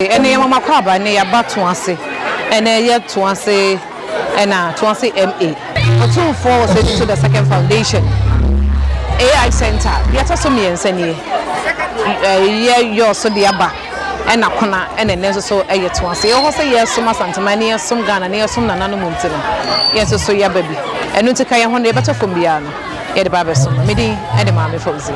Ene ya mama kwaba ne ya ba Toase. Ene ya Toase ena Toase MA. Otumfuo was to the second foundation. AI center. Yata so me ensenie. Yo so de aba. Ena kona ene nenso so eye Toase. Yo say yes so masantamani some Ghana ne some nana no mumtino. Yes so ya baby. Enu tika ye ho na beto fom bia no. Ye de ba be so. Me din e de ma me fawzi.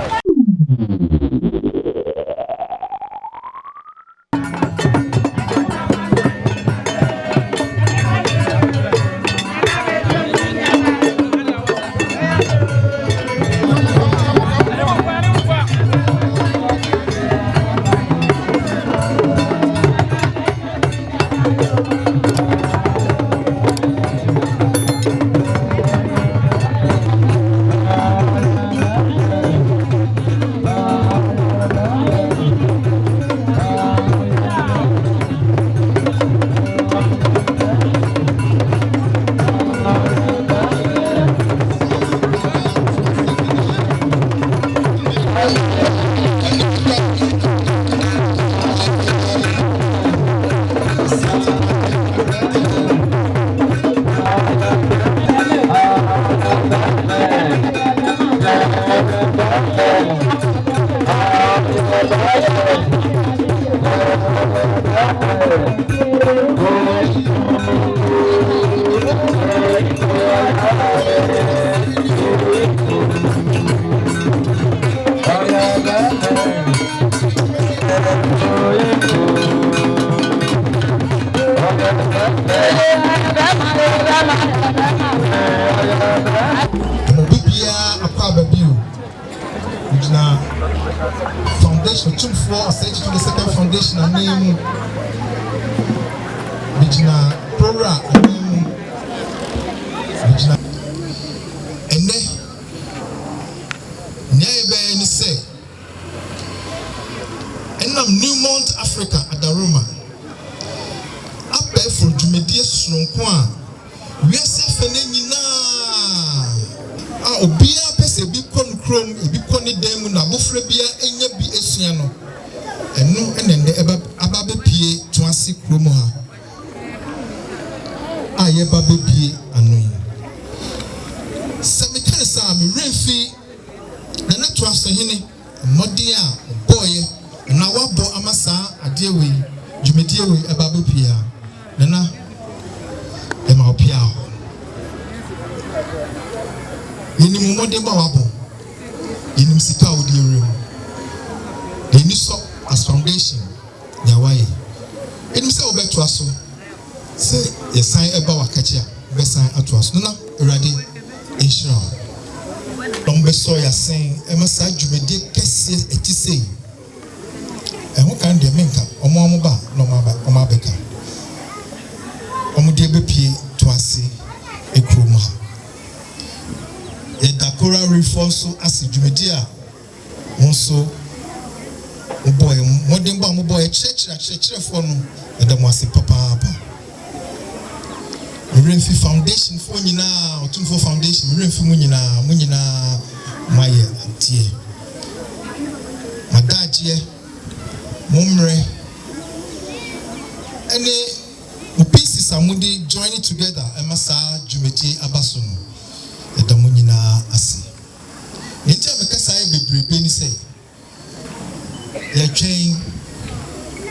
Foundation Otumfuo to the second foundation and name Bijna Prora and name Bijna and then Nyebe say and Newmont Africa at the Roma up there for Jumedia Sronkwa we are suffering Obia pese bi kon krom ebi koni dem na bofra bia enya bi esua no eno enende aba be pie Toase krom ha aye ba be pie anu yi se me kan sa me Reef na Toase Hene modi a boy na wabo amasa ade we dwumedie we aba be pie ha na e ma opia Yenim modern bawabo. Yenim sika odi room. They need so as foundation. Yawaye. Yenim se obe to aso. Se ye sign eba wakachia. Be sign ato aso. Na erade enshira. Don be so ya sen e ma sa dwumede kese eti sei. E ho kan de menka omo ba no ma beka. Omo de be pie Toase ekroma. The Reef also as a Jumedia also boy, modern bomb boy, church for no, and the Mossy Papa. Reef Foundation for Nina, Otumfuo Foundation, Reef Munina, my dear. My dad, dear, Mumre, and the pieces are moody joining together, and Massa Jumeti Abasun. The Munina Asi. Ninja Makasai be brebe ni say. Ya chain,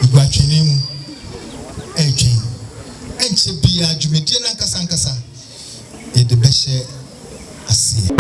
igwa chenimu, chain. Enche biya Jumeti na kasankasa. The beshe Asi.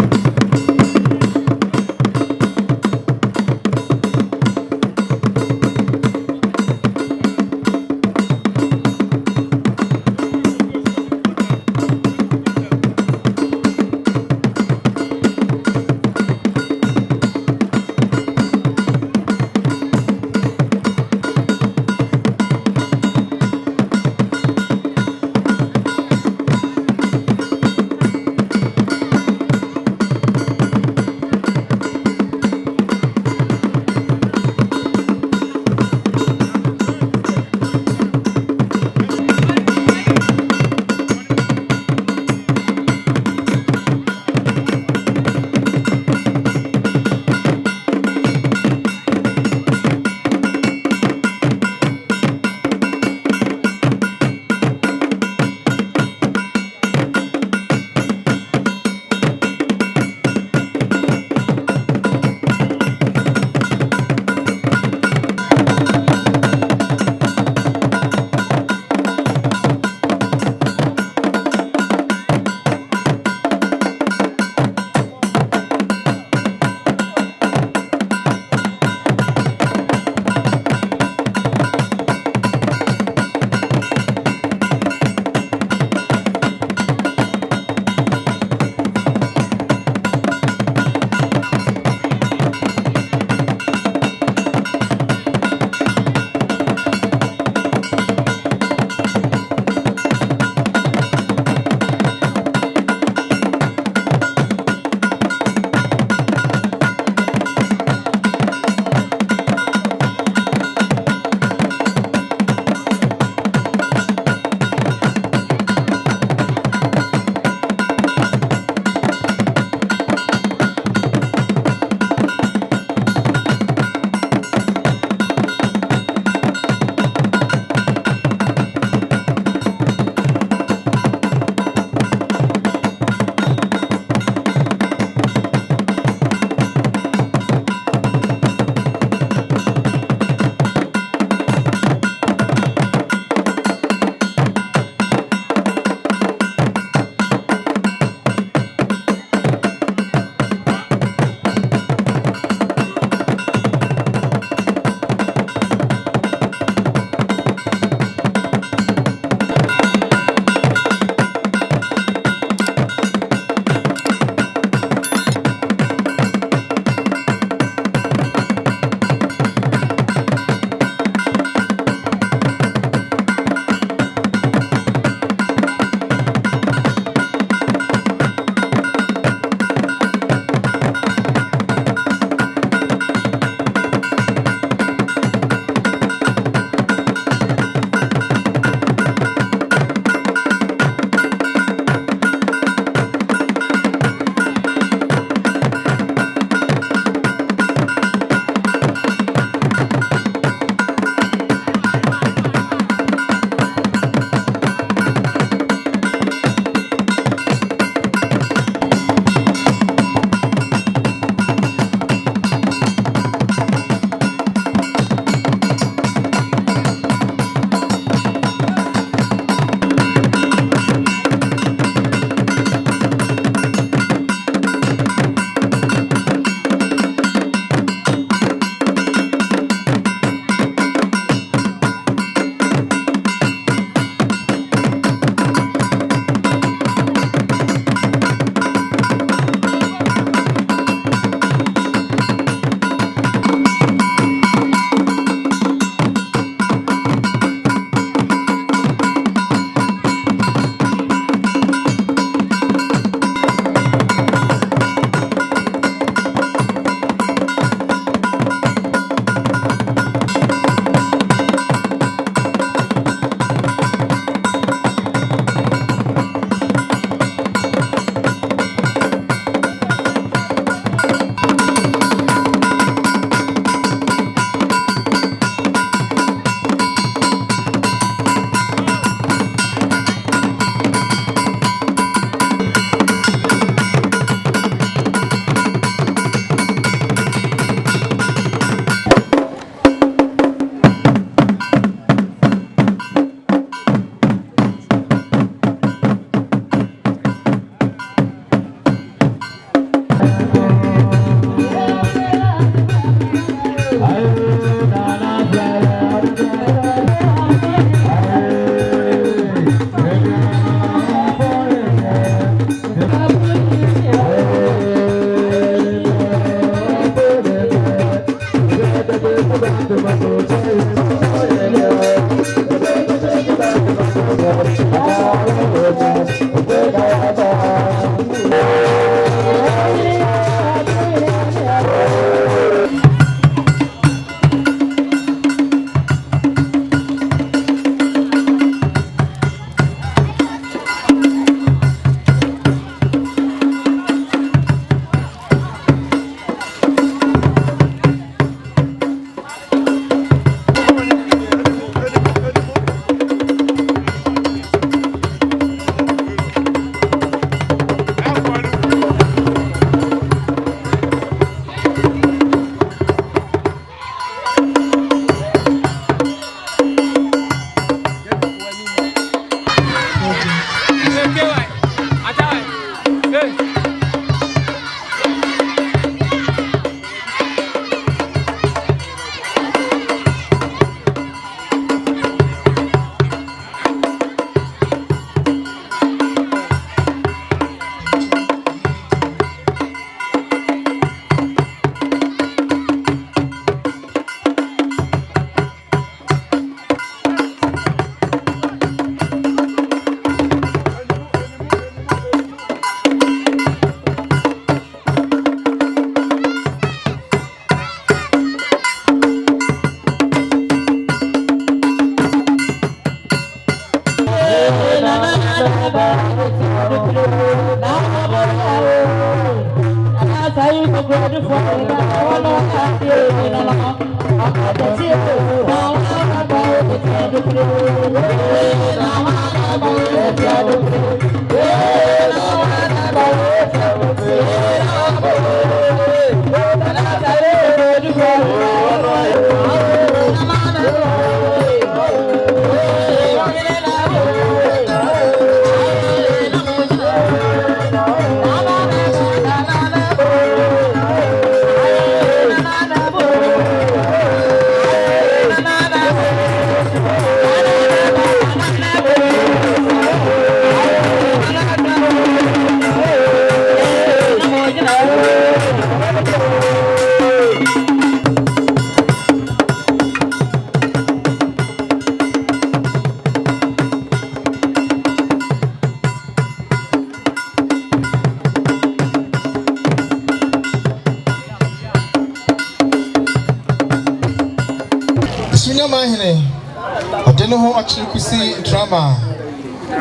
Hene, I don't know how actually could see drama.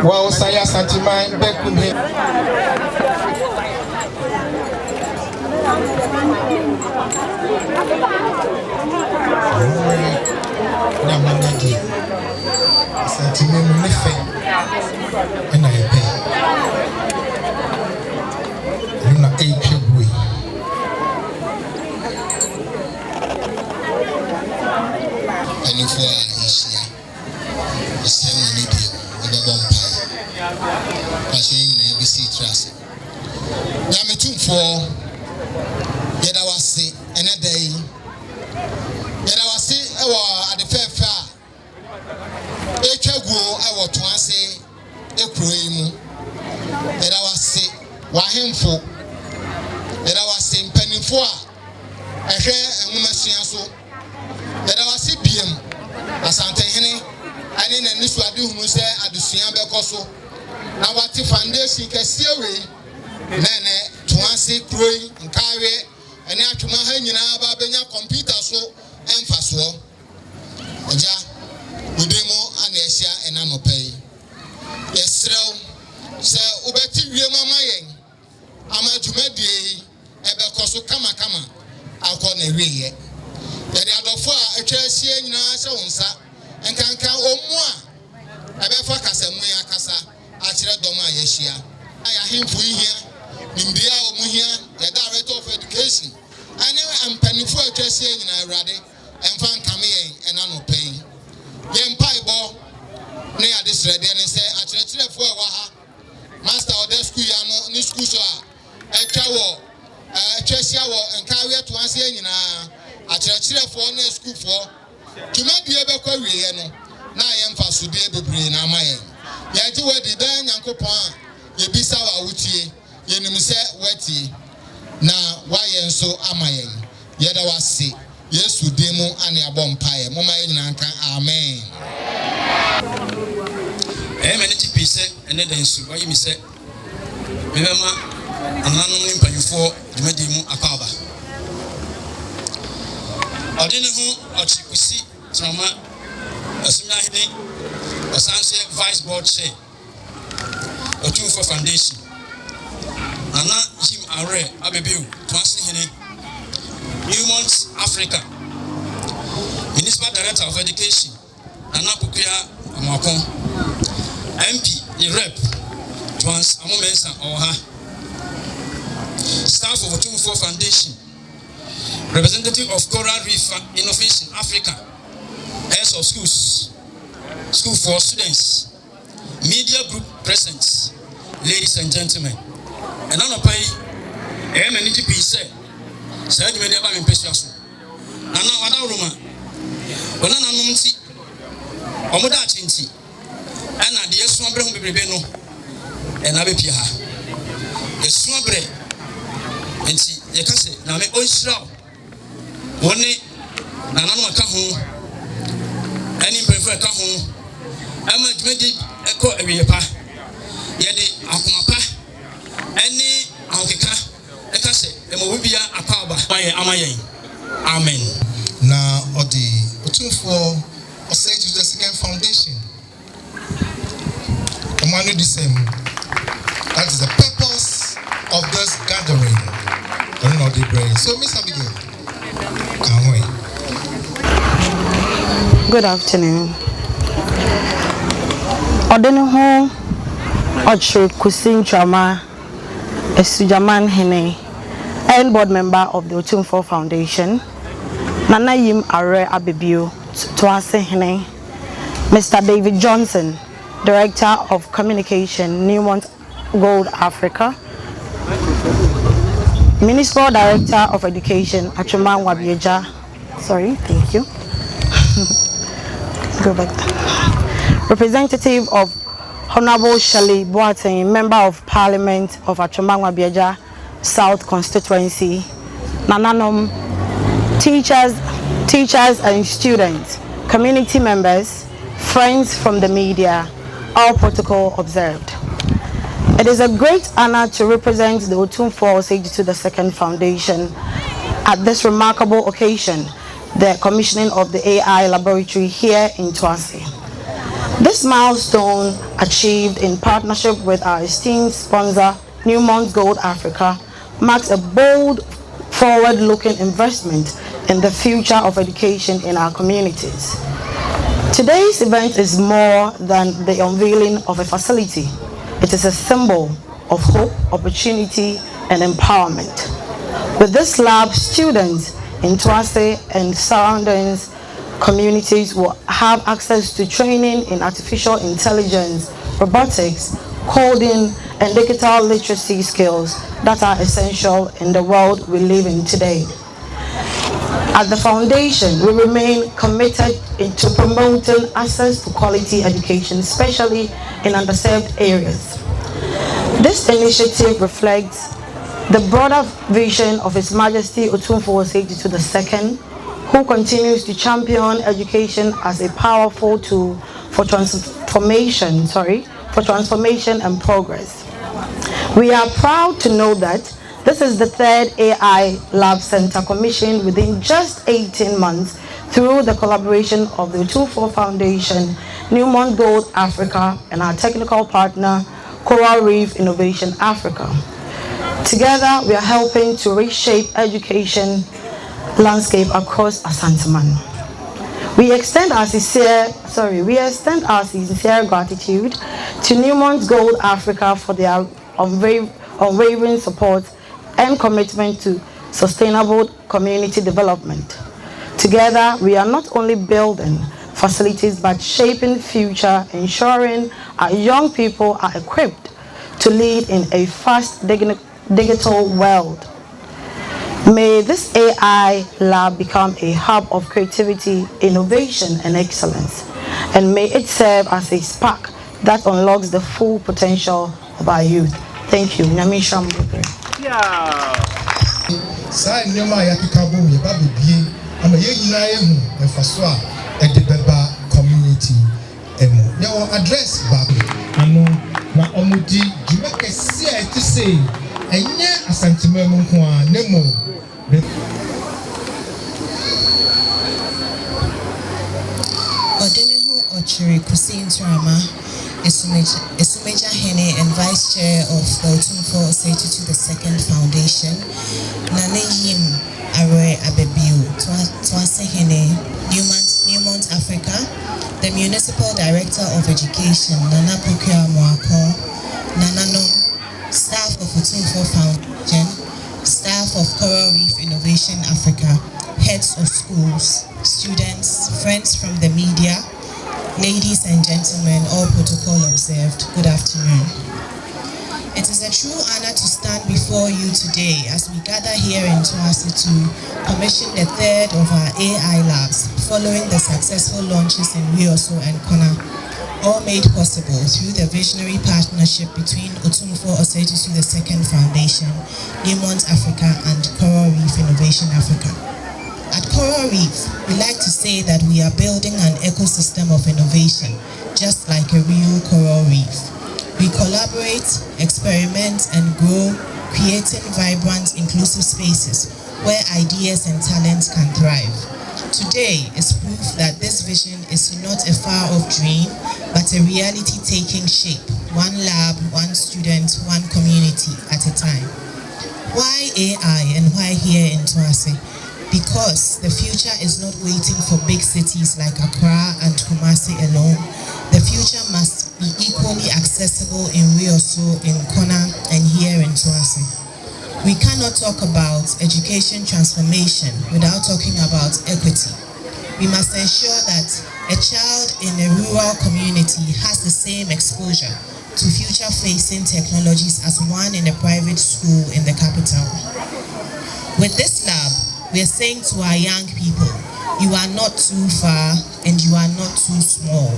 Well, Saya Santiman, Beckham here. Namanadi Santiman Nefe, and I pay. I'm not a pure. And if you are the same media, the vampire, passing in ABC trust. Now, Otumfuo, yet I was sick, and a day, yet I was sick at the fair fair. A chago, I was to say, a cream, yet I was sick, Wahimfo, yet I was saying penny for a share and woman so. That I was CPM, Asante Hene, and in a Niswadu who say at the Sian Becoso. Now, what if foundation can see away? Nene, to answer, Croy, and carry, and now to my hand in our Babena computer so emphasis. Ja, Udemo and Asia and Anopay. Yes, sir, Ubeti Yamamayang. I'm a Jumedi, Ebecoso Kama, I'll call a way. The other four a Chelsea in Nasa and can count on more. I bet for Casamuya Casa, Achira Doma Yesia. I am him for here, Nimbia Muhia, the director of education. I know I'm penny for Chelsea in Iradi and Fan Camille and Anno Pay. Yen Pie Ball near this ready and say, I tell for Waha, Master of the school, Yano, New School, a Chawo, Chelsea and carry to answer in a church for a school for to not be able to career. Now I am fast to be able to bring our mind. Yet, you were the Dan Uncle Pan, ye be sour witty, ye say wetty. Now, why and so am I? Yet I was sick. Yes, to demo and a bonfire. Mama in Anka, amen. Many piece and then so why you say, remember, an anonym by you for the medium Akaba. I didn't know what you see trauma as Hene, a sunset vice board say, Otumfuo Foundation. Nana Jim Are, Abebu, Toase Hene, Newmont, Africa, Municipal Director of Education, Nana Pukia Amakon, MP, the Rep, Toase Amomensa Oha, staff of Otumfuo Foundation. Representative of Coral Reef Innovation Africa, heads of schools, school for students, media group present, ladies and gentlemen. And on a pay, MNTP said, said you may never be patient. And now, what Roma, when I know see, Omoda Chinti, and I dear Swambre Brebeno, and Abepiha, the Swambre, and see, you can say, now make oyster. One Nana Kahu, any prefer Kahu, I'm a dreaded echo every pa. Yet, Akumapa, any Ankeka, let us say, and will be a power by Amaye. Amen. Now, or the Otumfuo or say to the second foundation. one the same. That is the purpose of this gathering. I don't know the brain. So, Miss Abigail, come away. Good afternoon. Odenuho Ochre Kusin Chama Esujaman Hene, and board member of the Otumfuo Foundation. Nana Yim Are Abibio Toase Hene, Mr. David Johnson, Director of Communication, Newmont Gold Africa, Municipal Director of Education, Achuman Wabieja. Sorry, thank you. Go back. Representative of Honorable Shelley Boateng, Member of Parliament of Achuman Wabieja South Constituency, Nananom, teachers and students, community members, friends from the media, all protocol observed. It is a great honor to represent the Otumfuo II Foundation at this remarkable occasion, the commissioning of the AI laboratory here in Toase. This milestone, achieved in partnership with our esteemed sponsor, Newmont Gold Africa, marks a bold, forward-looking investment in the future of education in our communities. Today's event is more than the unveiling of a facility. It is a symbol of hope, opportunity, and empowerment. With this lab, students in Toase and surroundings communities will have access to training in artificial intelligence, robotics, coding, and digital literacy skills that are essential in the world we live in today. At the foundation, we remain committed to promoting access to quality education, especially in underserved areas. This initiative reflects the broader vision of His Majesty Otumfuo II, who continues to champion education as a powerful tool for transformation and progress. We are proud to know that this is the third AI Lab Center commissioned within just 18 months through the collaboration of the Otumfuo Foundation, Newmont Gold Africa, and our technical partner, Reef Innovation Africa. Together, we are helping to reshape education landscape across Asanteman. We extend our sincere gratitude to Newmont Gold Africa for their unwavering support and commitment to sustainable community development. Together, we are not only building facilities but shaping future, ensuring our young people are equipped to lead in a fast digital world. May this AI lab become a hub of creativity, innovation, and excellence, and may it serve as a spark that unlocks the full potential of our youth. Thank you. Community address na omudi jumake sia to say enye asantema mu ho a nemo Odenuho Ochre Kusin Chama Esumeja Hene and Vice Chair of the Otumfuo II Foundation, Nana Yim Are Abibio Toase Hene, Newmont Africa, the Municipal Director of Education, Nana Pukia Moako, Nananom, staff of Otumfuo Foundation, staff of Reef Innovation Africa, heads of schools, students, friends from the media, ladies and gentlemen, all protocol observed, good afternoon. It is a true honor to stand before you today as we gather here in Toase to commission the third of our AI labs following the successful launches in Rioso and Kona, all made possible through the visionary partnership between Otumfuo II Foundation, Newmont Africa, and Reef Innovation Africa. At Reef, we like to say that we are building an ecosystem of innovation, just like a real coral reef. We collaborate, experiment, and grow, creating vibrant, inclusive spaces where ideas and talents can thrive. Today is proof that this vision is not a far-off dream, but a reality taking shape. one lab, one student, one community at a time. Why AI and why here in Toase? Because the future is not waiting for big cities like Accra and Kumasi alone. The future must be equally accessible in Rioso, in Kona, and here in Toase. We cannot talk about education transformation without talking about equity. We must ensure that a child in a rural community has the same exposure to future-facing technologies as one in a private school in the capital. With this lab, we are saying to our young people, you are not too far and you are not too small.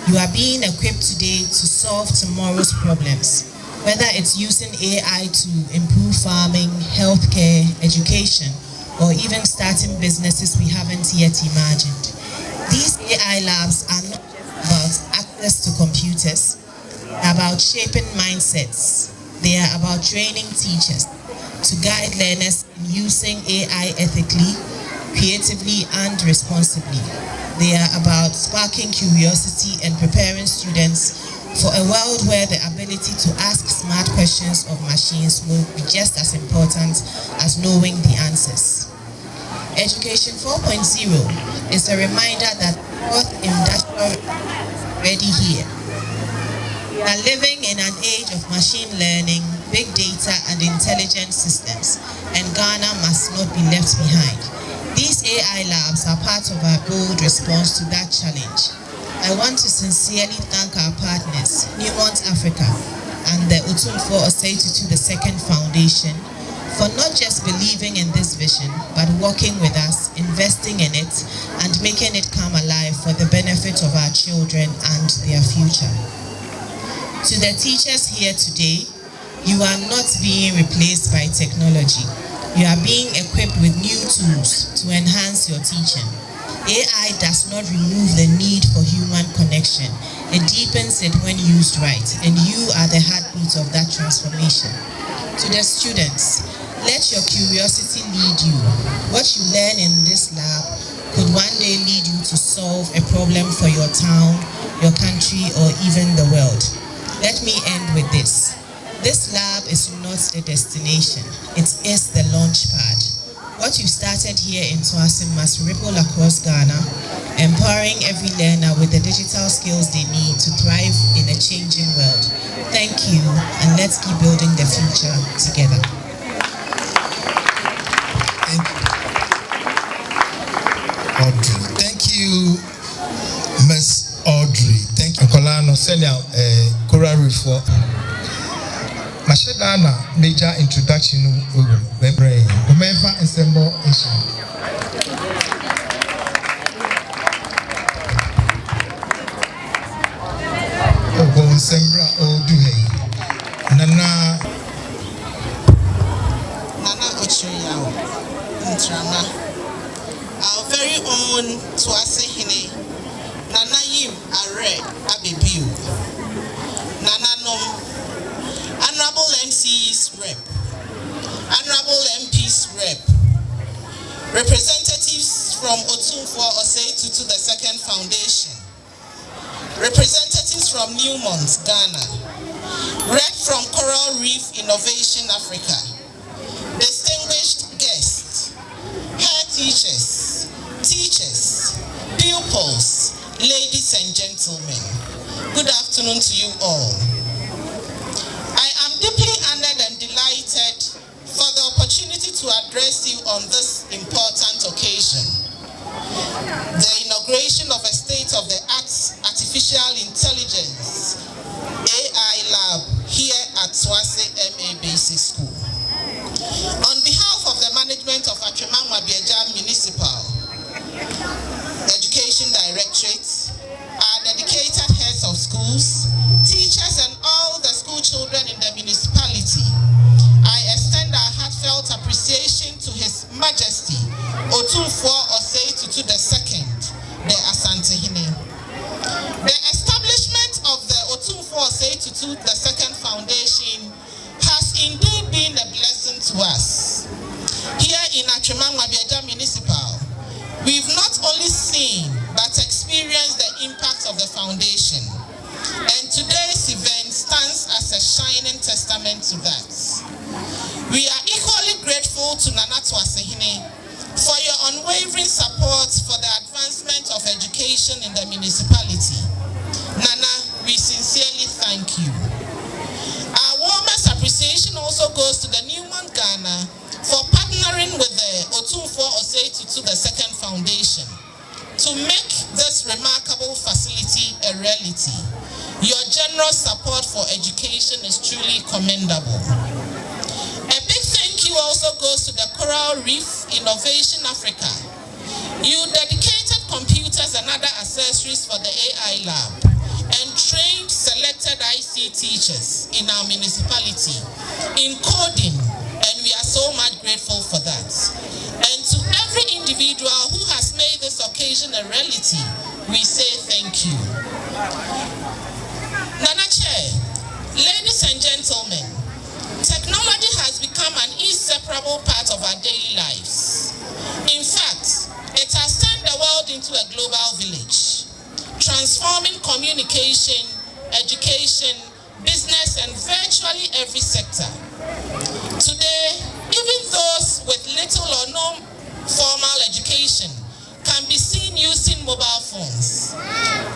You are being equipped today to solve tomorrow's problems, whether it's using AI to improve farming, healthcare, education, or even starting businesses we haven't yet imagined. These AI labs are not just about access to computers, about shaping mindsets. They are about training teachers to guide learners in using AI ethically, creatively, and responsibly. They are about sparking curiosity and preparing students for a world where the ability to ask smart questions of machines will be just as important as knowing the answers. Education 4.0 is a reminder that fourth industrial is already here. We are living in an age of machine learning, big data, and intelligent systems, and Ghana must not be left behind. These AI labs are part of our bold response to that challenge. I want to sincerely thank our partners, Newmont Africa and the Otumfuo II Foundation, for not just believing in this vision, but working with us, investing in it, and making it come alive for the benefit of our children and their future. To the teachers here today, you are not being replaced by technology. You are being equipped with new tools to enhance your teaching. AI does not remove the need for human connection. It deepens it when used right, and you are the heartbeat of that transformation. To the students, let your curiosity lead you. What you learn in this lab could one day lead you to solve a problem for your town, your country, or even the world. Let me end with this. This lab is not the destination, it is the launch pad. What you started here in Toase must ripple across Ghana, empowering every learner with the digital skills they need to thrive in a changing world. Thank you, and let's keep building the future together. Thank you, Audrey. Thank you, Miss Audrey. Thank you, Kolano. Senior Reef. Mashedana major introduction brain. Remember ensemble issue. Oh, Sembra Oduhe. Nana Ochoyao Ntrama. Our very own Toase Hene. Nana Yim Are Abebiu. Nana Nom. Honorable MCs Rep, Honorable MPs Rep, representatives from Otumfuo II Foundation, representatives from Newmont, Ghana, Rep from Coral Reef Innovation Africa, distinguished guests, hair teachers, pupils, ladies and gentlemen, good afternoon to you all. Deeply honored and delighted for the opportunity to address you on this important occasion. The inauguration of a state-of-the-art artificial intelligence AI lab here at Toase MA Basic School. On behalf of the management of Atremang-Mabieja Municipal Education Directorate, our dedicated heads of schools, teachers, and all the school children in the municipality, I extend our heartfelt appreciation to His Majesty Otumfuo II, the Asante Hene. The establishment of the Otumfuo II Foundation has indeed been a blessing to us. Here in Atremang-Mabieja Municipal, we've not only seen but experienced the impact of the foundation. And today's event shining testament to that. We are equally grateful to Nana Toase Hene for your unwavering support for the advancement of education in the municipality. Nana, we sincerely thank you. Our warmest appreciation also goes to the Newmont Ghana for partnering with the Otumfuo to the Second Foundation to make this remarkable facility a reality. Your generous support for education is truly commendable. A big thank you also goes to the Coral Reef Innovation Africa. You dedicated computers and other accessories for the AI lab and trained selected IC teachers in our municipality in coding, and we are so much grateful for that. And to every individual who has made this occasion a reality, we say thank you. Nana Chair, ladies and gentlemen, technology has become an inseparable part of our daily lives. In fact, it has turned the world into a global village, transforming communication, education, business, and virtually every sector. Today, even those with little or no formal education can be seen using mobile phones,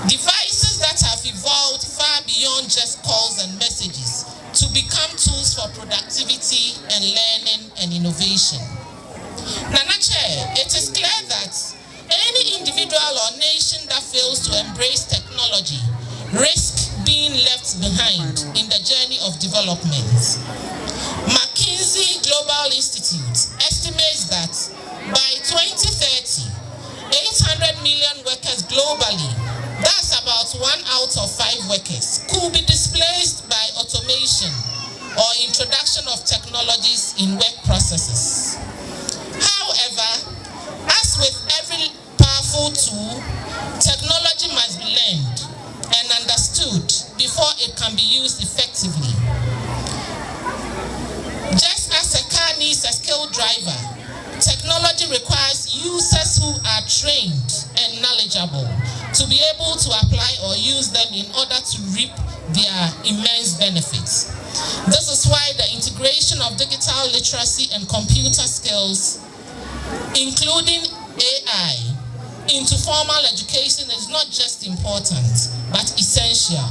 devices that have evolved far beyond just calls and messages to become tools for productivity and learning and innovation. Nana Chair, it is clear that any individual or nation that fails to embrace technology risks being left behind in the journey of development. McKinsey Global Institute estimates that by 2030, 800 million workers globally, that's about 1 out of 5 workers, could be displaced by automation or introduction of technologies in work processes. However, as with every powerful tool, technology must be learned and understood before it can be used effectively. Just as a car needs a skilled driver, technology requires users who are trained and knowledgeable to be able to apply or use them in order to reap their immense benefits. This is why the integration of digital literacy and computer skills, including AI, into formal education is not just important, but essential.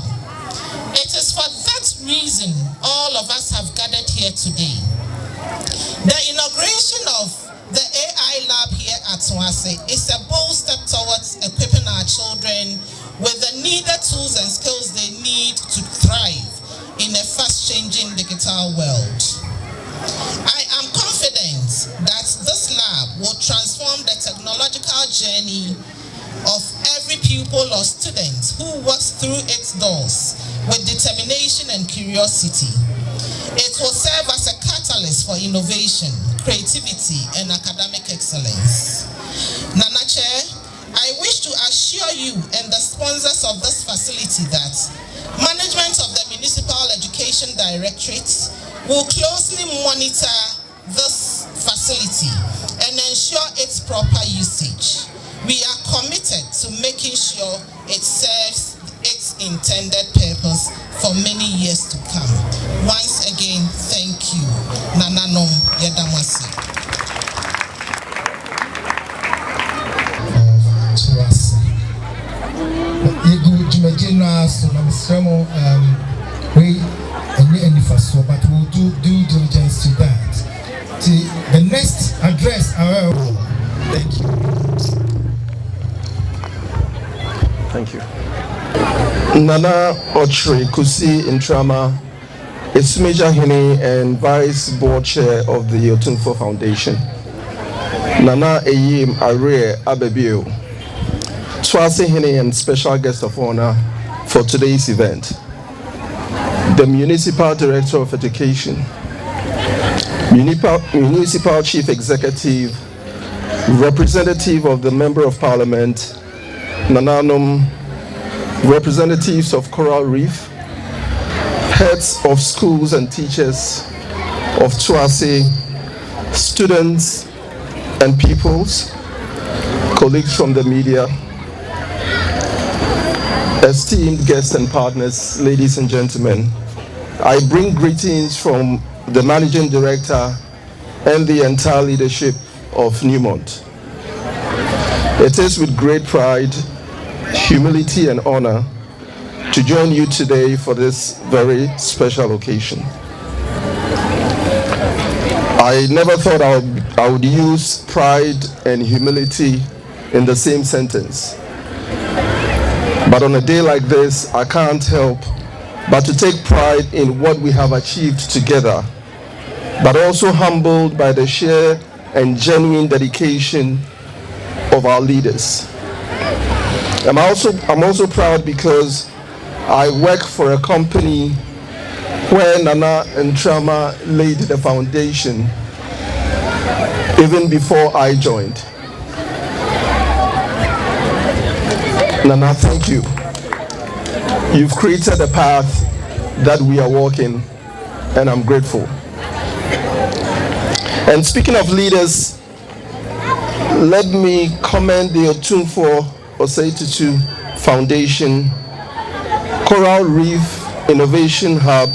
It is for that reason all of us have gathered here today. The inauguration of the AI lab here at Toase is a bold step towards equipping our children with the needed tools and skills they need to thrive in a fast-changing digital world. I am confident that this lab will transform the technological journey of every pupil or student who walks through its doors with determination and curiosity. It will serve as a catalyst for innovation, creativity, and academic excellence. Nana Chair, I wish to assure you and the sponsors of this facility that management of the Municipal Education Directorate will closely monitor this facility and ensure its proper usage. We are committed to making sure it serves its intended purpose for many years to come. Once again, thank you. Nananom Yedamasi. But we'll do due diligence to that. The next address, however. Thank you. Thank you. Nana Ochre Kusi Intrama, Esumeja Hene and Vice Board Chair of the Otumfuo Foundation. Nana Eyim Are Abebio, Toase Hene and Special Guest of Honor for today's event. The Municipal Director of Education, Municipal Chief Executive, Representative of the Member of Parliament, Nananom, representatives of Coral Reef, heads of schools and teachers of Toase, students and pupils, colleagues from the media, esteemed guests and partners, ladies and gentlemen, I bring greetings from the Managing Director and the entire leadership of Newmont. It is with great pride, humility, and honor to join you today for this very special occasion. I never thought I would use pride and humility in the same sentence. But on a day like this, I can't help but to take pride in what we have achieved together, but also humbled by the sheer and genuine dedication of our leaders. I'm also proud because I work for a company where Nana and Trama laid the foundation even before I joined. Nana, thank you. You've created a path that we are walking, and I'm grateful. And speaking of leaders, let me commend the Otumfuo Osei Foundation, Coral Reef Innovation Hub,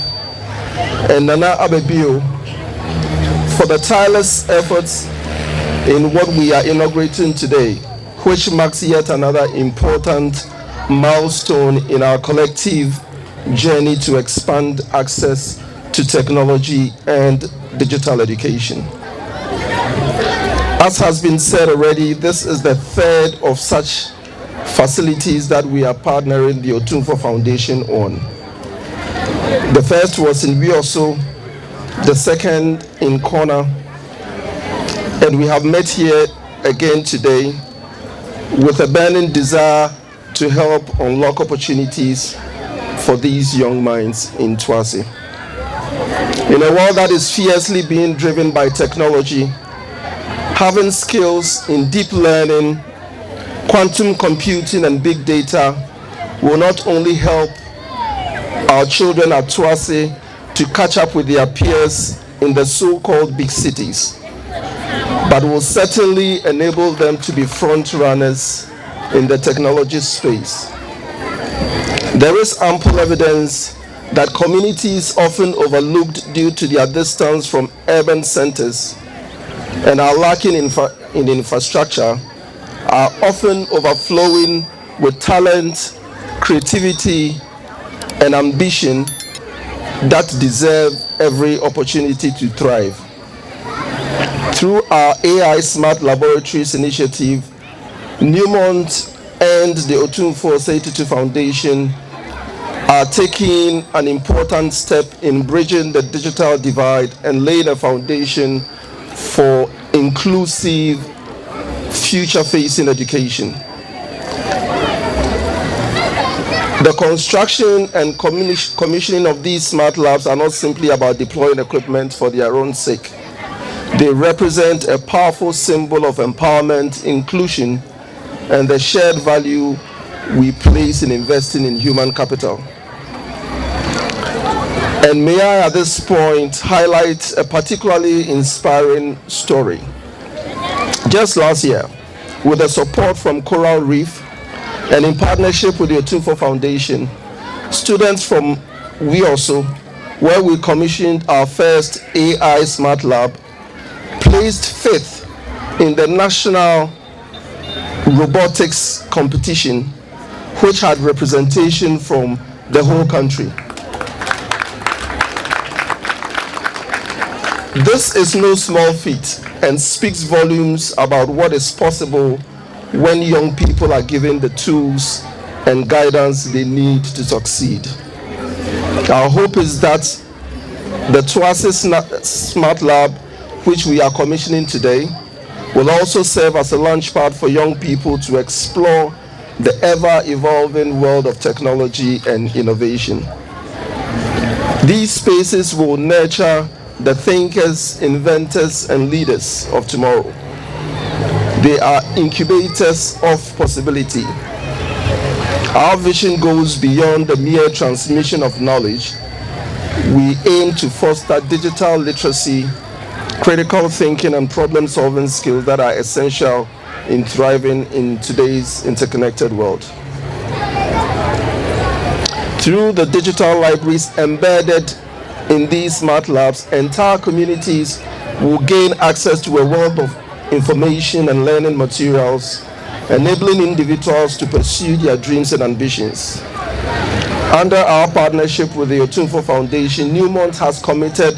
and Nana Abebio for the tireless efforts in what we are inaugurating today, which marks yet another important milestone in our collective journey to expand access to technology and digital education. As has been said already, this is the third of such facilities that we are partnering the Otumfuo Foundation on. The first was in Wioso, the second in Kona, and we have met here again today with a burning desire to help unlock opportunities for these young minds in Toase. In a world that is fiercely being driven by technology, having skills in deep learning, quantum computing, and big data will not only help our children at Toase to catch up with their peers in the so-called big cities, but will certainly enable them to be front runners in the technology space. There is ample evidence that communities often overlooked due to their distance from urban centers and are lacking in infrastructure are often overflowing with talent, creativity, and ambition that deserve every opportunity to thrive. Through our AI Smart Laboratories initiative, Newmont and the Otumfuo Osei Foundation are taking an important step in bridging the digital divide and laying a foundation for inclusive, future-facing education. The construction and commissioning of these smart labs are not simply about deploying equipment for their own sake. They represent a powerful symbol of empowerment, inclusion, and the shared value we place in investing in human capital. And may I at this point highlight a particularly inspiring story. Just last year, with the support from Coral Reef and in partnership with the Otumfuo Foundation, students from Wioso, where we commissioned our first AI Smart Lab, placed fifth in the national robotics competition, which had representation from the whole country. This is no small feat and speaks volumes about what is possible when young people are given the tools and guidance they need to succeed. Our hope is that the Toase Smart Lab, which we are commissioning today, will also serve as a launchpad for young people to explore the ever-evolving world of technology and innovation. These spaces will nurture the thinkers, inventors, and leaders of tomorrow. They are incubators of possibility. Our vision goes beyond the mere transmission of knowledge. We aim to foster digital literacy, critical thinking, and problem-solving skills that are essential in thriving in today's interconnected world. Through the digital libraries embedded in these smart labs, entire communities will gain access to a wealth of information and learning materials, enabling individuals to pursue their dreams and ambitions. Under our partnership with the Otumfuo Foundation, Newmont has committed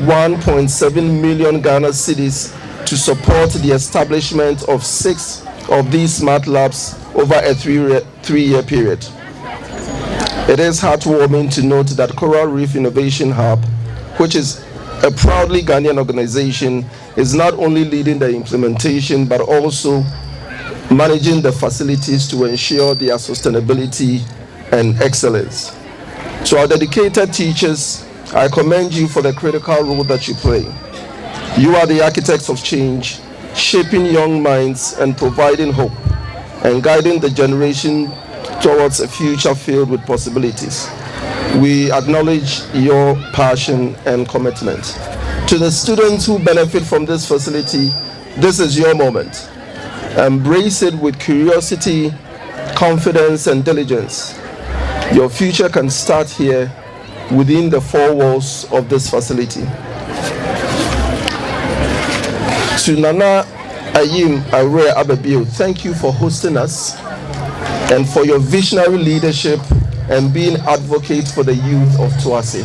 1.7 million Ghana cedis to support the establishment of 6 of these smart labs over a three-year period. It is heartwarming to note that Coral Reef Innovation Hub, which is a proudly Ghanaian organization, is not only leading the implementation but also managing the facilities to ensure their sustainability and excellence. To our dedicated teachers, I commend you for the critical role that you play. You are the architects of change, shaping young minds and providing hope, and guiding the generation towards a future filled with possibilities. We acknowledge your passion and commitment. To the students who benefit from this facility, this is your moment. Embrace it with curiosity, confidence, and diligence. Your future can start here within the 4 walls of this facility. To Nana Ayim Are Ababio, thank you for hosting us and for your visionary leadership and being advocate for the youth of Toase.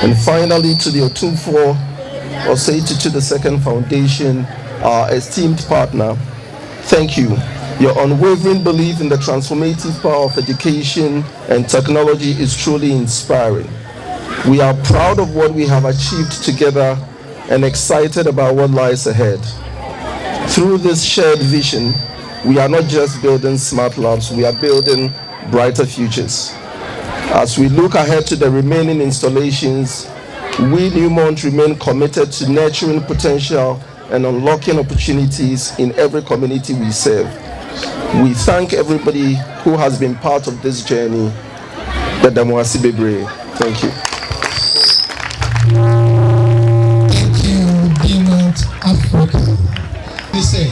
And finally, to the Otumfuo Osei II Foundation, our esteemed partner, thank you. Your unwavering belief in the transformative power of education and technology is truly inspiring. We are proud of what we have achieved together and excited about what lies ahead. Through this shared vision, we are not just building smart labs, we are building brighter futures. As we look ahead to the remaining installations, we Newmont remain committed to nurturing potential and unlocking opportunities in every community we serve. We thank everybody who has been part of this journey. Thank you. Thank you, Newmont Africa. They say,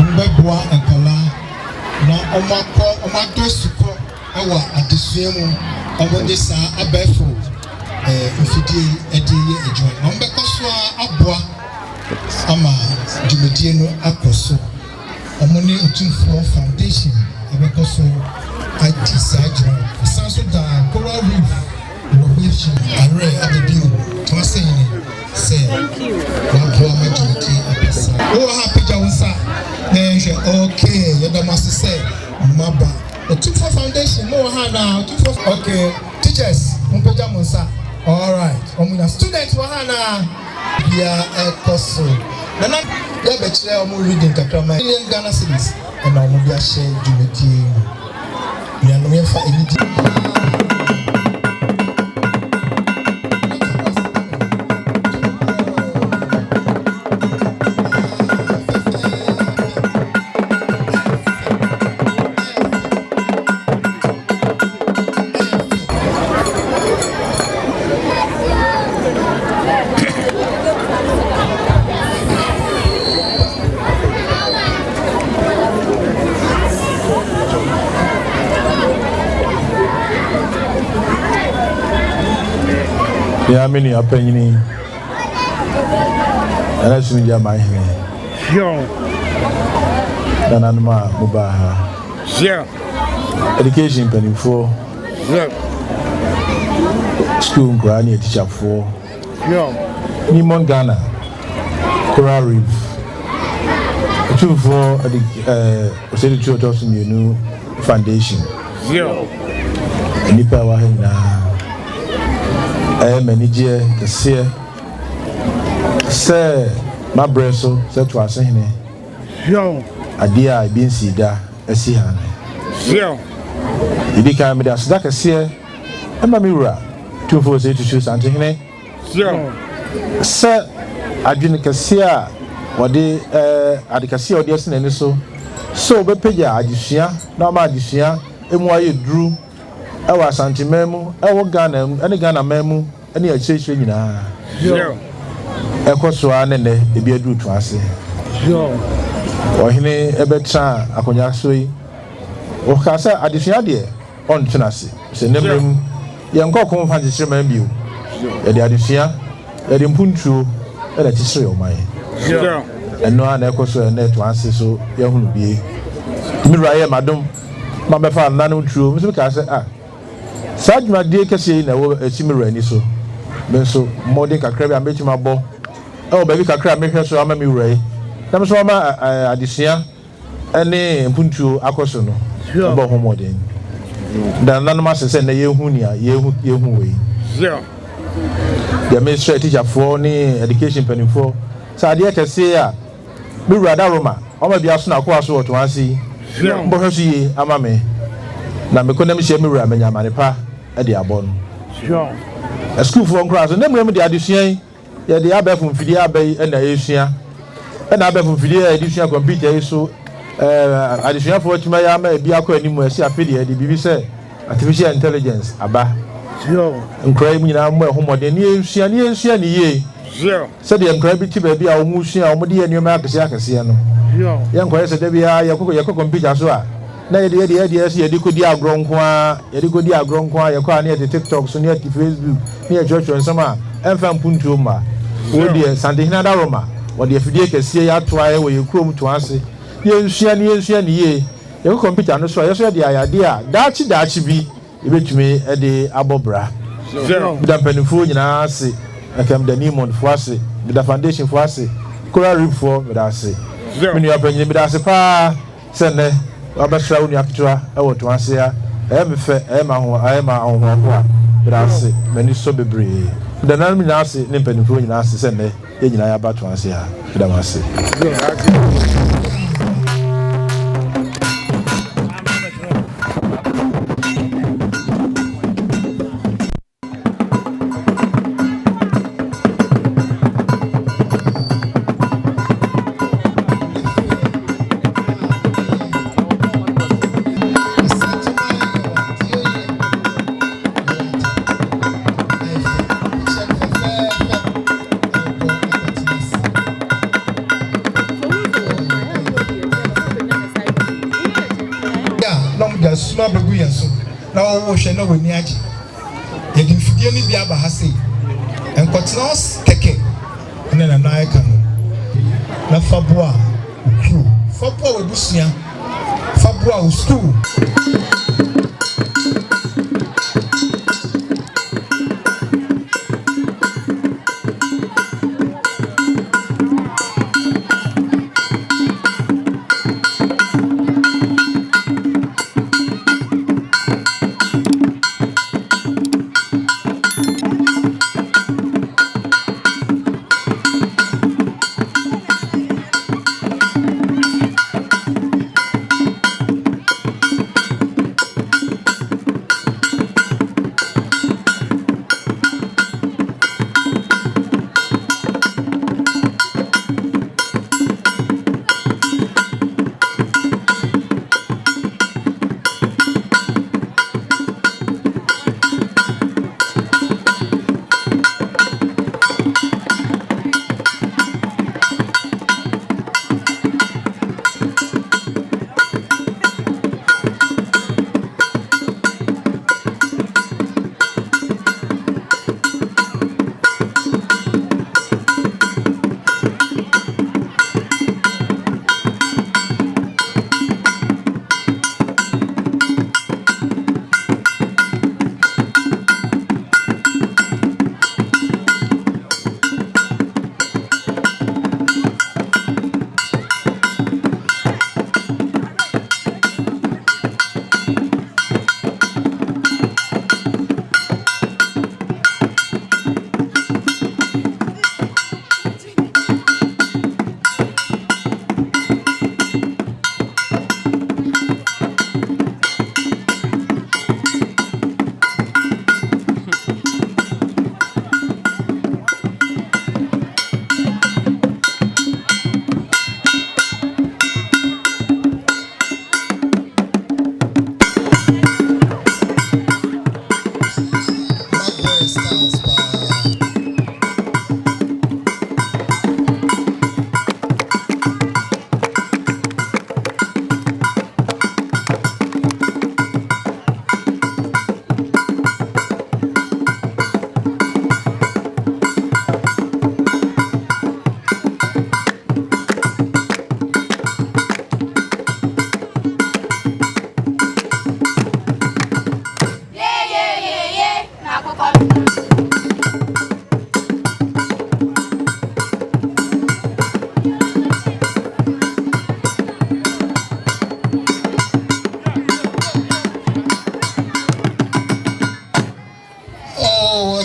Mbebwa and Kala, na Omako Suko, our Adisuemu, Omodesa Abefo, Mfidi Edi Ejoy. Mbeko Swa Abwa, Ama Jumedieno Akoso. Omoni Otumfuo Foundation, Mbeko Swa Adisajro. Sanso da Coral Reef Innovation, Are Ababio, Toase Hene, say, thank you. Oh, happy Jawansa. Okay, Yadamasi say, Maba. Otumfuo Foundation, no hana. Okay, teachers, Mpeja Monsa. All right. Omuna students, wahana. Yeah, Koso. Nana, ya betray omu reading kakrama. Million Ghana cedis, and omu biya share jumeti. We are no for anything. Yeah, many opinion. And that's me, my Hene. Sure. Nananuma Mubaha. Sure. Education penny for. Sure. School granny teacher for. Sure. Newmont Ghana. Coral Reef. Otumfuo Osei II Foundation. Sure. Nipa wa Hene. Manager Cassia say my bresso said to us, Hene. Yo, a dear, I been see that a see her. Yo, he became a stack a seer and my mirror 2 4 8 to choose Auntie Hene. Yo, sir, I didn't Cassia what they at the Cassia or the and so be Peja, I just hear, no magician, and why you drew. I was anti memo, I will Ghana, and a Ghana memo, and the church in a Equoswan and the beard root to us. Or Hene Ebetra, a cognac sui, or Casa Adiciadia, on Tenassi, say never yɛnkɔ kɔn fa kyekyere man bio yɛde adesua yɛde mpuntuo ɛna kyekyere ɔman ɛno a na ɛkɔ so ɛna Toase so yɛhunu bie mmiri ayɛ madom ma bɛfa nnanom tuo mso ka sɛ saa dwumadie kɛseɛ yi na ɛwɔ akyimiri ani so me nso mmɔden kakra bi a mɛtumi abɔ ɛwɔ baabi kakra a mehwɛ so ama me wura yi na nso ama adesua ɛne mpuntuo akɔ so no ɛbɔ ho mmɔden da nanom ase sɛ na yɛhu nea yɛhu wei deɛ mesrɛ teacherfoɔ ne education mpanimfoɔ sɛ adeɛ kɛseɛ a me wura da Roma ɔma bia so na akɔwa so wɔ Toase yi mbɔhwɛ so yie ama me na mekɔ nam hyɛ me wura manya amane pa ɛde abɔ no schoolfoɔ nkora so na mmram de adesua yi yɛde abɛfo mfidie aba yi ɛna yɛsua ɛna abɛfo mfidie a yɛde sua computer yi so adesuafoɔ atuma yɛ ama ebi akɔ anim ɛsi afei deɛ yɛde biribi sɛ artificial intelligence aba nkora yi nyinaa mmɔ ɛho mmɔden ne yɛnsua ne yie sɛdeɛ nkora bi te baabi a wɔn sua a wɔde yɛ nneɛma akɛseɛ no yɛnkɔyɛ sɛ da biara yɛkɔ computer so a na yɛde yɛde kɔdi agorɔ nko a yɛkɔ a ne yɛde TikTok so ne yɛde Facebook ne yɛtwerɛtwerɛ nsɛm a ɛmfa mpuntuo ma wɔdeɛ Santehene Adaroma wɔde afidie kɛseɛ yɛ atoa wɔ yɛ kurom Toase yɛnsua ne yie yɛkɔ computer no so a yɛso yɛde ayade a daakye bi yɛbɛtumi ɛde abɔ bra da mpanimfoɔ nyinaa ase ɛkɛm da Newmont foɔ ase da foundation foɔ ase Reef foɔ meda ase me nua panyin meda ase paa sɛ nnɛ wabɛsra wo nua ketewa ɛwɔ Toase a ɛyɛ me fɛ ɛyɛ ma ahohoaho a meda ase m'ani so bebree da nanom nyinaa ase ne mpanimfoɔ nyinaa ase sɛ nnɛ yɛ nyinaa yɛaba Toase a meda mo ase suma begu yɛn so na wɔwɔ hwɛ na wɔni agye yɛde mfidie no bi aba ha sei nkɔtena kɛkɛ ne na nan ka no na faboa kru faboa wabusua faboa wo school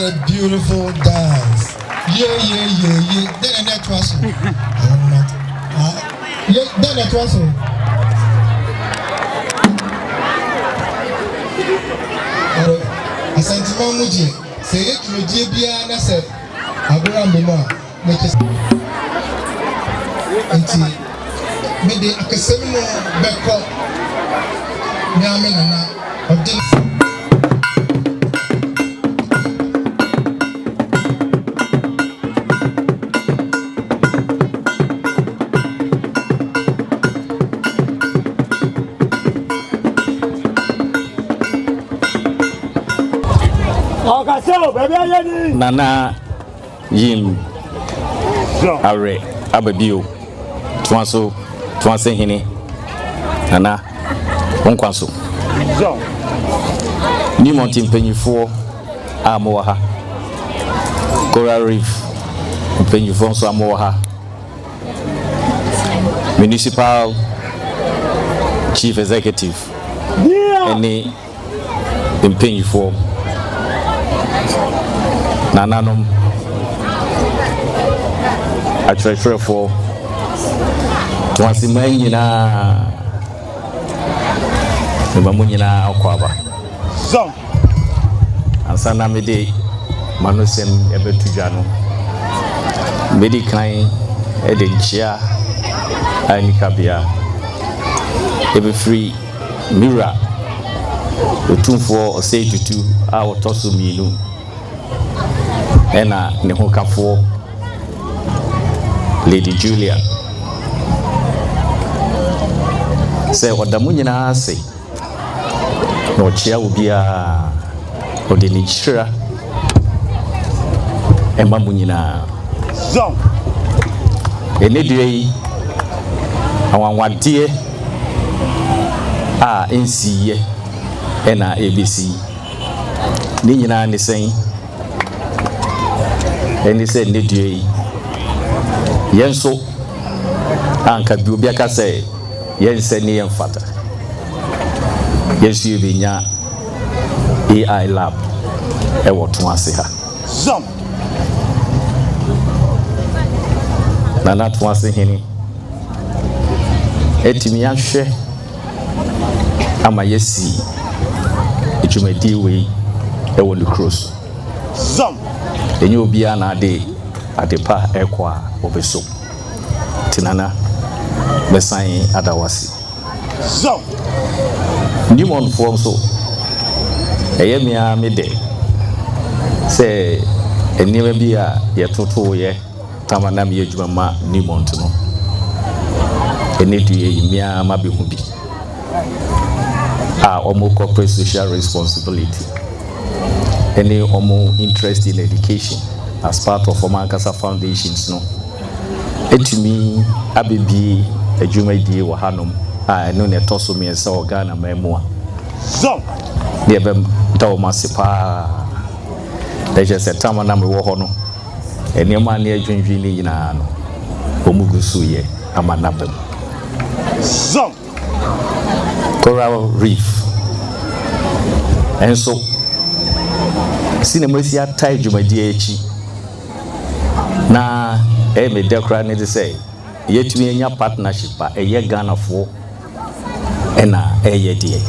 a beautiful dance. Yeah. Then that was then that was Asantima Muji, say it to Jibia and I said, Abraham Bima, make it. Maybe I can send me back up. Yamina of this. Nana Yim Are Ababio Twanse Hene Nana Onkwanso Newmont Mpenyifo Amoha Reef Mpenyifo so Amoha Municipal Chief Executive Any Mpenyifo Nananom Atretre for Twansimayina Mamunina Okwaba. So Ansana Mede Manusem Ebetujano Medi Klein Edenchia Anikabia Ebe free Mira Otumfuo say to 2 our Tosu Minu Ena Nehokafo Lady Julia say Odamunyina say no chia ubia Odenichira Emma Munyina Zong Enedue Awanwadie NCE Ena ABC Ninyina ne saying and he said, Nidue Yenso Anka Bubiaka say, Yenseni and Fata. Yes, you be nya AI lab. Toase. Some Nana Toase Hene Etimian She Ama Yesi Ichumedi we Ewan the cross. Some Enye obia na adepa ekwa obeso tinana besan adawasi so Newmont form so eyemia mede say eniwe bia yetoto ye tamana me adwuma ma Newmont no eneduye yimia ma behu bi omo corporate social responsibility any omo interest in education as part of Omankasa Foundations no etumi abebi adwuma die wo hanom no ne toso me se Ghana mamu so de bem tawo masipa de je se tamana me wo ho no eni ma ne adwunwi ni nyina no omugusu ye amanabem so Coral Reef and so Cinemasi atai dwumadi echi na me dekra ne de say yetumi enya partnership eye Ghana fo ena eye die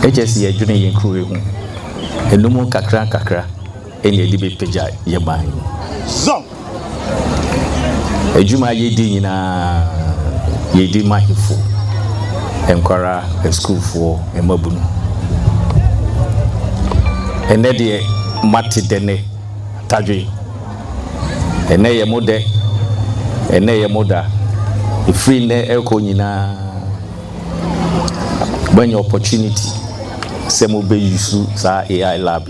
ejesi adwune yen kru ehu enum kakra ene de be peja ye ban so adwuma ye di nyina ye di mahifo enkwara school fo emabunu ene de mati dene tadwe ene ye mode ene ye moda free ne eko nyina when opportunity semo be use sa AI lab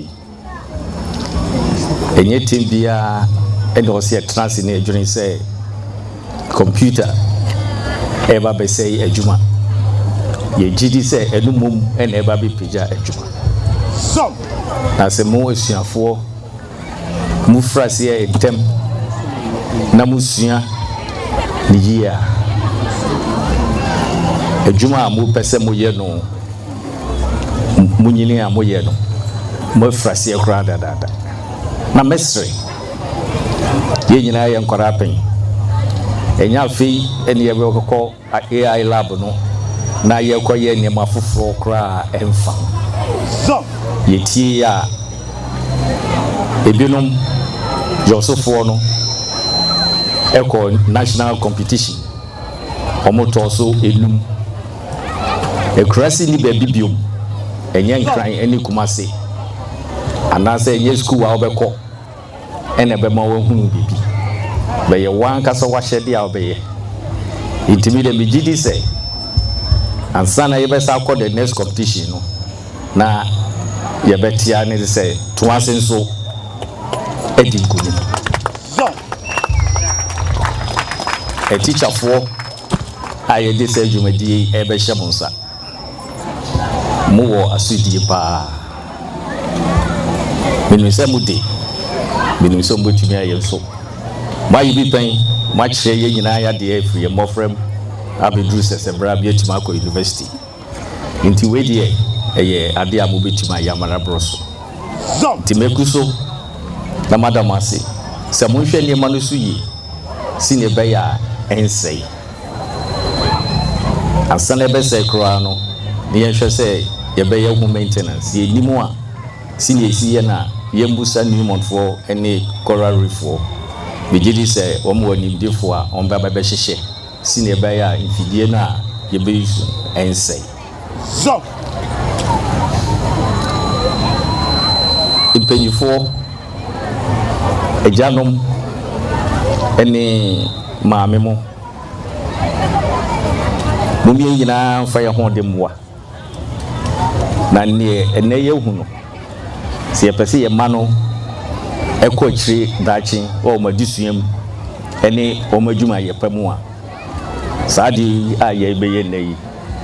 enye timbia ene o se trans ne adwene say computer eba be say adwuma ye gidi say enumum ene eba be pija adwuma so na se mo esuafo mu frase e tem na musua ni yia adwuma mu pese mo ye no munyini amoye no mo frase e kra dada na mesre ye nyina ye nkora pen enya fi ene ye bekọ AI lab no na ye koye ne mafoforo kra emfa ye tie ya ebinom Joseph no eko national competition omoto so enum ekrasi ni baby biom enye nkran eni kumase anase enye school a obekọ ene be ma wahunu bibi be ye wan kasa wahede a obeye intimi de bigidi say ansana ye be sa akọ the next competition no na ye betia ne say Toase nso edi nkunu a teacher for I did say you may be ebe shamonsa more asudi pa minu se mudi minu so mbotumi ayeso why you be paying much share ye nyina ya de free more from abedru sesebra bi atuma ko university nti we de eye ade a mobetuma ya mara broso nti mekuso na madam ase se monhwe ne ma no so yi sine be ya ensei ansana be se kra no ne yehwe se ye be ye hu maintenance ye nimu a sine esi ye na ye mbusa Newmont for ene Reef for bigidi se omo wanimdefo a on ba be hyehye sine be ya infidie na ye be use ensei impanyifo ejanom ene maame mo mumie nyina fa ye ho de mwa na ne ene ye hu no se ye pese ye ma no ekochiri dachi o madisuam ene o madwuma ye pamu a saadi a ye be ye nei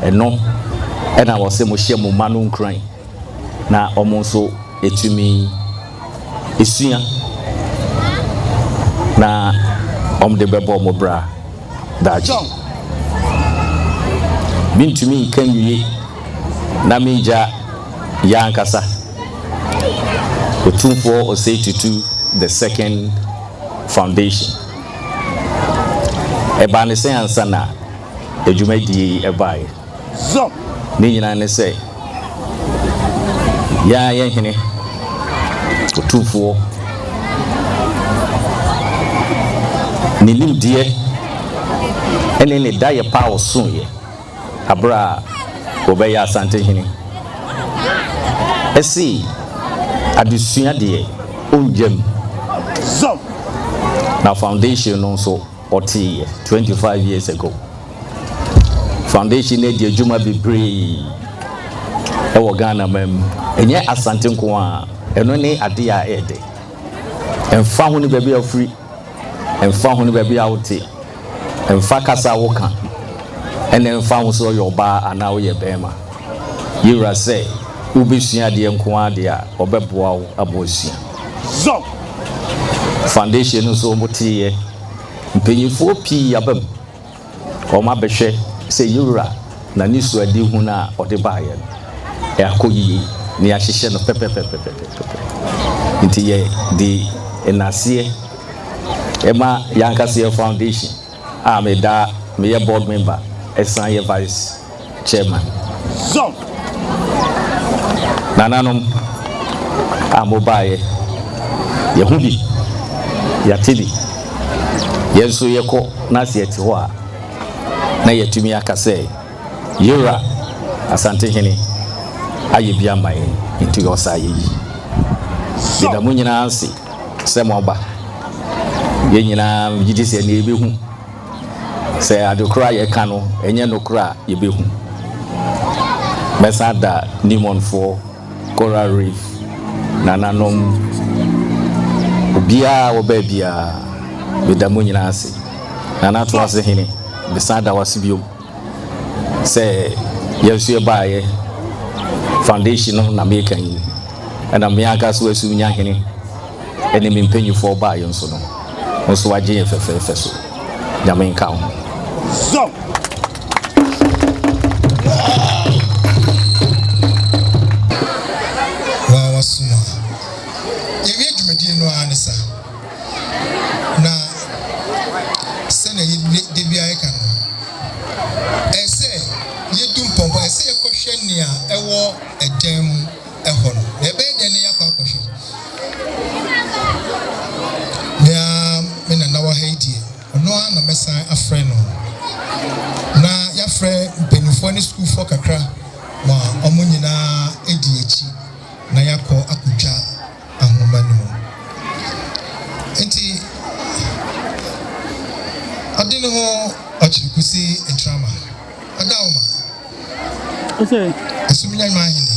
eno ena wo se mo hye mo ma no nkran na omo so etumi esua na de bebo mo bra dachi bintumi kanwie na meja yankasa Otumfuo Osei the second foundation eba ne se ansa na edwumadi ebae ni nyina ne se ya ye hene Otumfuo ni limdie ene ne daye power soon ye abra obeya asante hene esi adusua de onjem na foundation no so 25 years ago foundation ne de adwuma bebre e wo Ghana mam enye asante nko a eno ne ade a ede emfa ho ne baabi afri emfa ho ne baabi awte emfa kasa woka ene emfa ho so yoba ana wo ye bema yira say ubesua de nko ade a obeboa wo abosua foundation no so motiye mpanyifo pi abam o ma behwe say yira na nisu ade hu na ode baaye e akoyi ni ahihye no pepe nti ye di enase ema yankase foundation a me da me ye board member esan ye vice chairman nananom amobaye ye hubi ya tibi yenso ye ko na se eti ho a na yetumi akase yura asante hene aye bia mai nti yo sa ye bida mu nyina ansi se mo ba ye nyina gidi se na ebehu se adokra ye ka no enye nokra ye behu mesada Newmont for Reef nananom obia wo ba bia bida mu nyina ansi nana Toase hene besada wasibio se yesu ye baaye foundation no na make kan and me aka so asu nya hene ene me mpanyufo baaye nso no nso waje efefe so nyame nka ho so wasuma yɛwie dwumadie no ara ne sa na sɛnea yɛde bi ayɛ ka no ɛsɛ yɛdu mpɔmpɔ ɛsɛ yɛkɔhwɛ nea ɛwɔ ɛdan mu ɛhɔ no na ɛbɛyɛ dɛn ne yɛakɔ akɔhwɛ nea me nana wɔ ha yi deɛ ɔno ara na mɛsan afrɛ no na yɛafrɛ mpanimfoɔ ne sukuufoɔ kakra ma ɔmo nyinaa edi akyi na yɛakɔ akɔtwa ahoma no mu nti ɔde ne ho ɔkyerɛkusi ntrama adawoma esumnya nwa Hene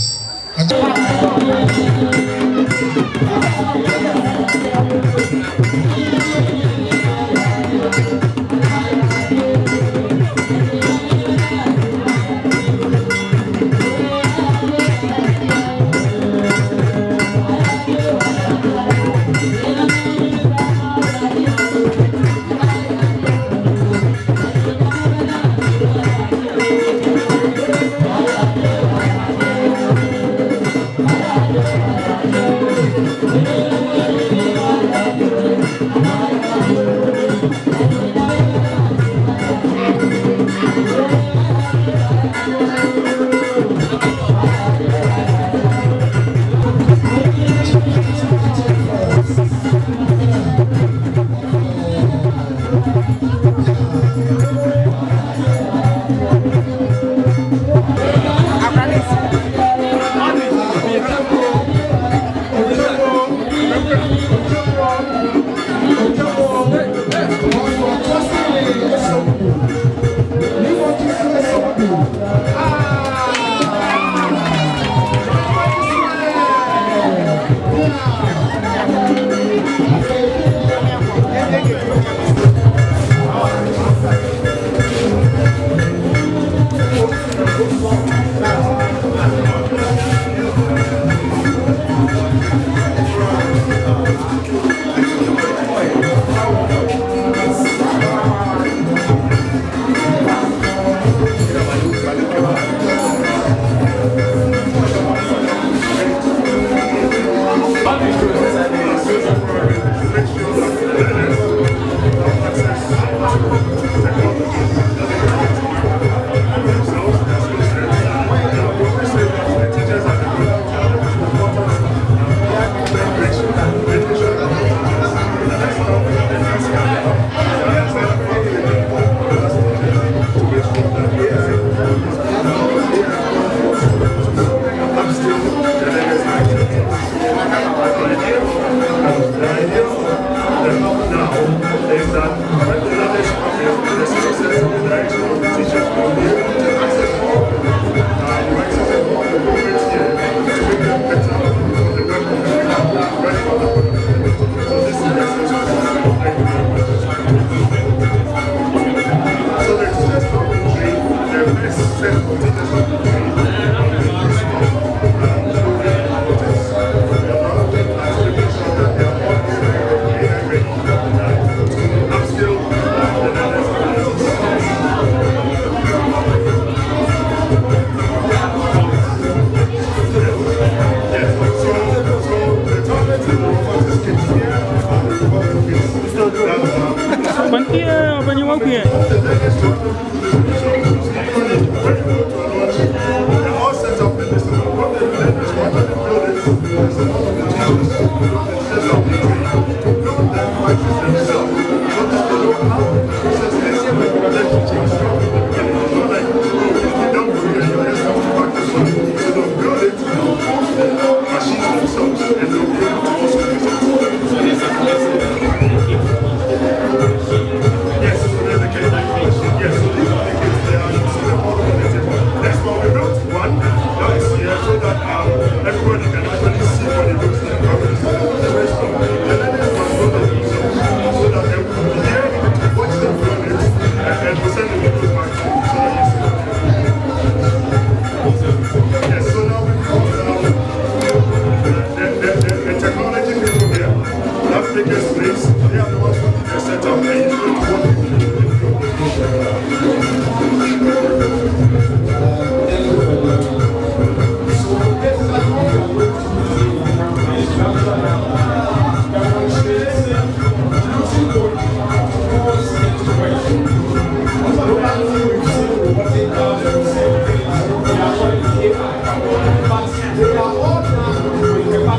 Everybody can actually see what it looks like.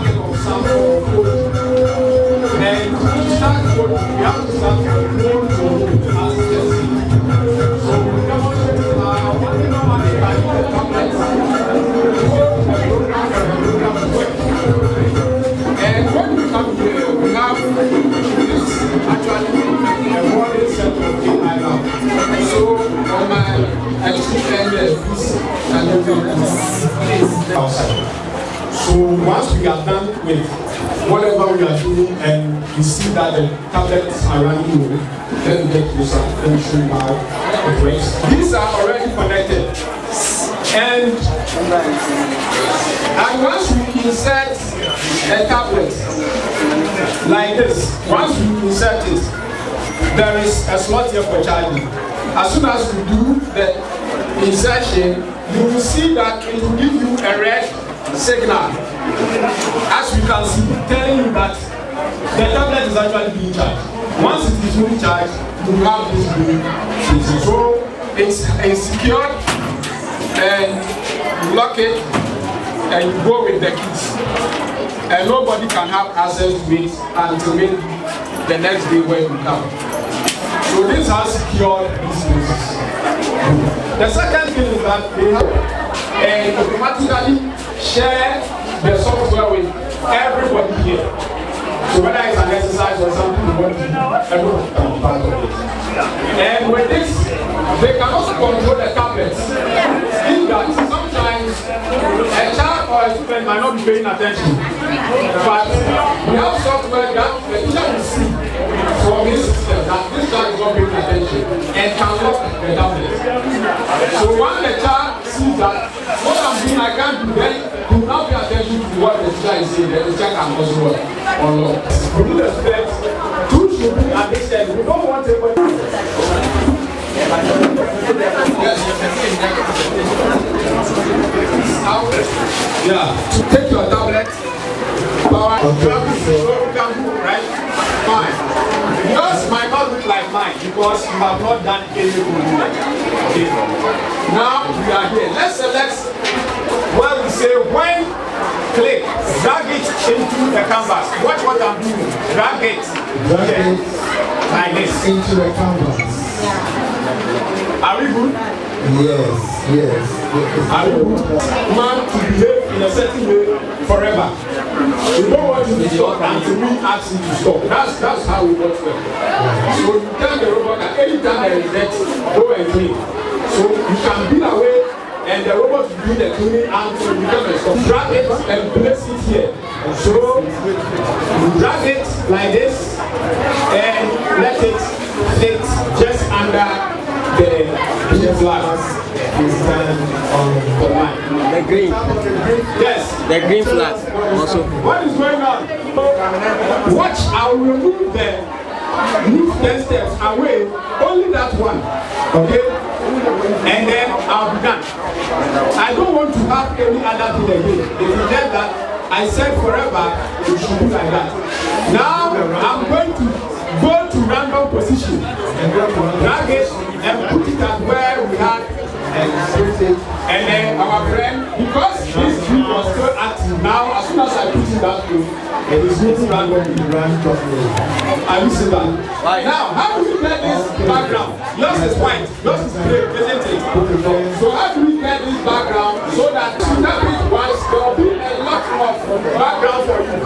bucket of sample food. And to start food, we have to start from food to as testing. So we demonstrate how one normally can use the tablets to the program and the program to work. And when we come here, we have this actually a model set of AI lab. So on my extreme end, this can be outside. So once we are done with whatever we are doing and we see that the tablets are running low, then we get closer and show you how it works. These are already connected. And once we insert a tablet like this, once we insert it, there is a slot here for charging. As soon as we do the insertion, you will see that it will give you a red signal, as you can see, telling you that the tablet is actually being charged. Once it is fully charged, you have this blue system. So it's secured, and you lock it and you go with the keys. And nobody can have access to it until the next day when you come. So this has secured these places. The second thing is that they have automatically share the software with everybody here. So whether it's an exercise or something you want to do, everyone can be part of it. And with this, they can also control the tablets. In that sometimes a child or a student might not be paying attention. But we have software that the teacher will see from this system that this child is not paying attention and can lock the tablet. So when the child sees that what I'm doing I can't do, then he will not pay attention to what the teacher is saying, then the child can also work on lock. We do the steps, two should be at this end. We don't want everybody. Yeah, to take your tablet, power, right? Fine. Yours might not look like mine because you have not done any coding. Okay. Now we are here. Let's select where we say when click, drag it into the canvas. Watch what I'm doing. Drag it like this into the canvas. Are we good? Yes. Are we good? Man to behave in a certain way forever. We don't want you to stop until we ask you to stop. That's how we want to work. So you tell the robot that anytime there is death, go and clean. So you can be away and the robot will do the cleaning until you become a stop. Drag it and place it here. So you drag it like this and let it sit just under the flag. The green. Yes. The green flag also. What is going on? Watch, I will remove the move 10 steps away, only that one. Okay? And then I'll be done. I don't want to have any other thing again. If you tell that I said forever, it should be like that. Now I'm going to go to random position, drag it and put it at where we had and then our friend, because this group was still active, now as soon as I put it that way, it is moving randomly. Are you seeing that? Now, how do we get this background? Yours is white, yours is gray, isn't it? So how do we get this background so that you tap it once, there will be a lot of background for you.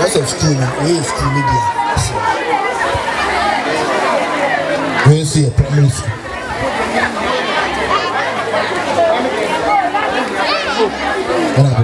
Of school, we school media. We see a primary school. And I